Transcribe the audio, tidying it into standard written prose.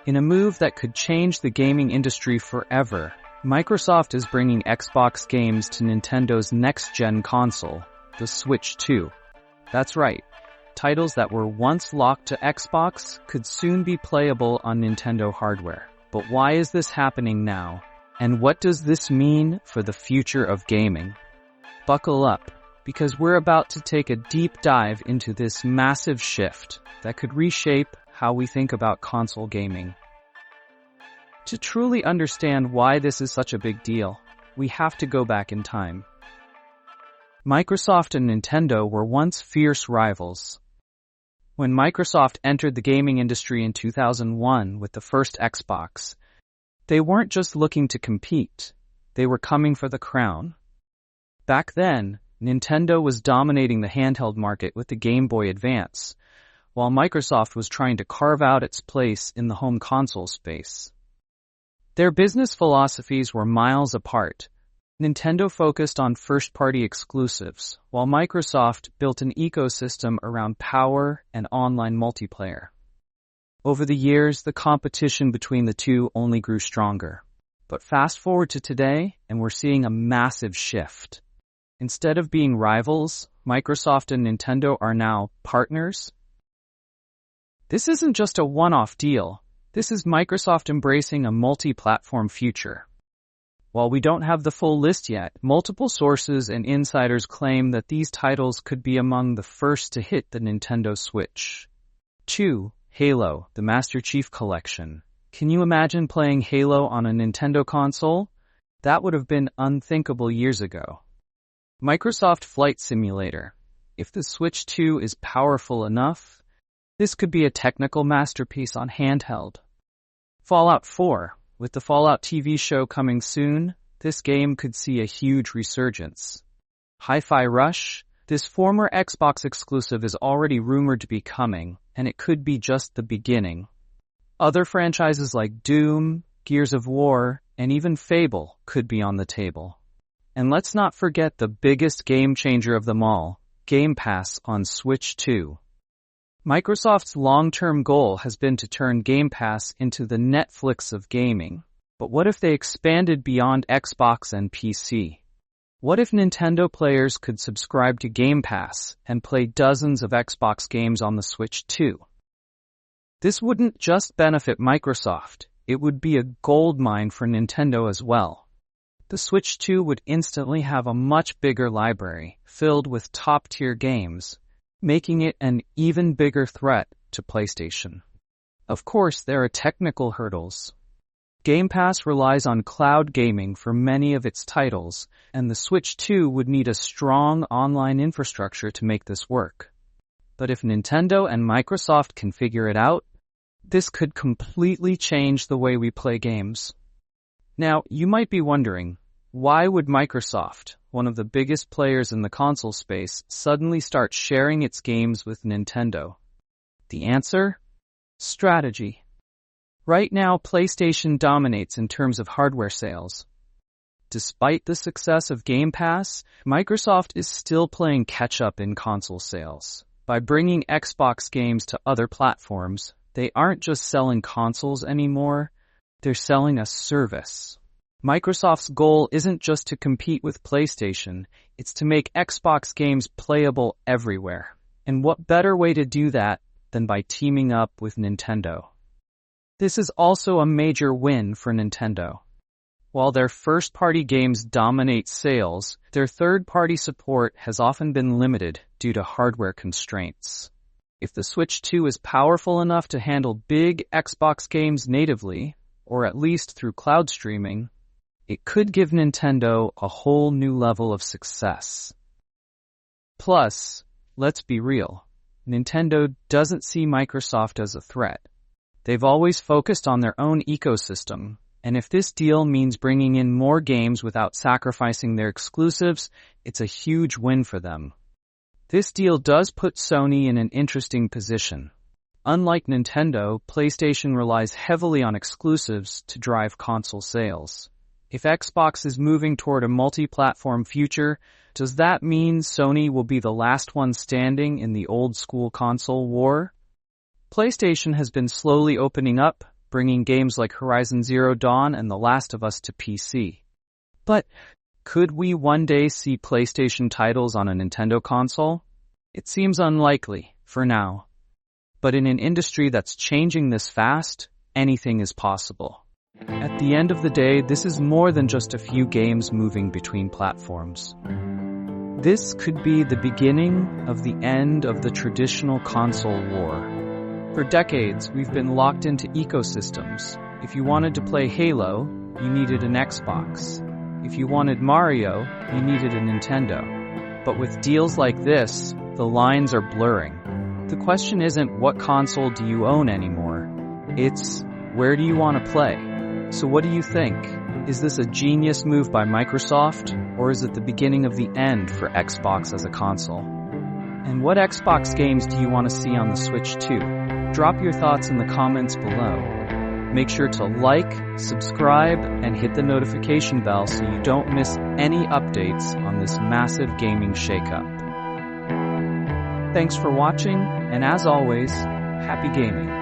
In a move that could change the gaming industry forever, Microsoft is bringing Xbox games to Nintendo's next-gen console, the Switch 2. That's right. Titles that were once locked to Xbox could soon be playable on Nintendo hardware. But why is this happening now? And what does this mean for the future of gaming? Buckle up, because we're about to take a deep dive into this massive shift that could reshape how we think about console gaming. To truly understand why this is such a big deal, we have to go back in time. Microsoft and Nintendo were once fierce rivals. When Microsoft entered the gaming industry in 2001 with the first Xbox, they weren't just looking to compete, they were coming for the crown. Back then, Nintendo was dominating the handheld market with the Game Boy Advance, while Microsoft was trying to carve out its place in the home console space. Their business philosophies were miles apart. Nintendo focused on first-party exclusives, while Microsoft built an ecosystem around power and online multiplayer. Over the years, the competition between the two only grew stronger. But fast forward to today, and we're seeing a massive shift. Instead of being rivals, Microsoft and Nintendo are now partners. This isn't just a one-off deal. This is Microsoft embracing a multi-platform future. While we don't have the full list yet, multiple sources and insiders claim that these titles could be among the first to hit the Nintendo Switch. 2. Halo, the Master Chief Collection. Can you imagine playing Halo on a Nintendo console? That would have been unthinkable years ago. Microsoft Flight Simulator. If the Switch 2 is powerful enough, this could be a technical masterpiece on handheld. Fallout 4. With the Fallout TV show coming soon, this game could see a huge resurgence. Hi-Fi Rush. This former Xbox exclusive is already rumored to be coming, and it could be just the beginning. Other franchises like Doom, Gears of War, and even Fable could be on the table. And let's not forget the biggest game changer of them all, Game Pass on Switch 2. Microsoft's long-term goal has been to turn Game Pass into the Netflix of gaming. But what if they expanded beyond Xbox and PC? What if Nintendo players could subscribe to Game Pass and play dozens of Xbox games on the Switch too? This wouldn't just benefit Microsoft, it would be a goldmine for Nintendo as well. The Switch 2 would instantly have a much bigger library, filled with top-tier games, making it an even bigger threat to PlayStation. Of course, there are technical hurdles. Game Pass relies on cloud gaming for many of its titles, and the Switch 2 would need a strong online infrastructure to make this work. But if Nintendo and Microsoft can figure it out, this could completely change the way we play games. Now, you might be wondering, why would Microsoft, one of the biggest players in the console space, suddenly start sharing its games with Nintendo? The answer? Strategy. Right now, PlayStation dominates in terms of hardware sales. Despite the success of Game Pass, Microsoft is still playing catch-up in console sales. By bringing Xbox games to other platforms, they aren't just selling consoles anymore, they're selling a service. Microsoft's goal isn't just to compete with PlayStation, it's to make Xbox games playable everywhere. And what better way to do that than by teaming up with Nintendo? This is also a major win for Nintendo. While their first-party games dominate sales, their third-party support has often been limited due to hardware constraints. If the Switch 2 is powerful enough to handle big Xbox games natively, or at least through cloud streaming, it could give Nintendo a whole new level of success. Plus, let's be real, Nintendo doesn't see Microsoft as a threat. They've always focused on their own ecosystem, and if this deal means bringing in more games without sacrificing their exclusives, it's a huge win for them. This deal does put Sony in an interesting position. Unlike Nintendo, PlayStation relies heavily on exclusives to drive console sales. If Xbox is moving toward a multi-platform future, does that mean Sony will be the last one standing in the old-school console war? PlayStation has been slowly opening up, bringing games like Horizon Zero Dawn and The Last of Us to PC. But could we one day see PlayStation titles on a Nintendo console? It seems unlikely, for now. But in an industry that's changing this fast, anything is possible. At the end of the day, this is more than just a few games moving between platforms. This could be the beginning of the end of the traditional console war. For decades, we've been locked into ecosystems. If you wanted to play Halo, you needed an Xbox. If you wanted Mario, you needed a Nintendo. But with deals like this, the lines are blurring. The question isn't what console do you own anymore. It's where do you want to play? So what do you think? Is this a genius move by Microsoft, or is it the beginning of the end for Xbox as a console? And what Xbox games do you want to see on the Switch too? Drop your thoughts in the comments below. Make sure to like, subscribe, and hit the notification bell so you don't miss any updates on this massive gaming shakeup. Thanks for watching, and as always, happy gaming.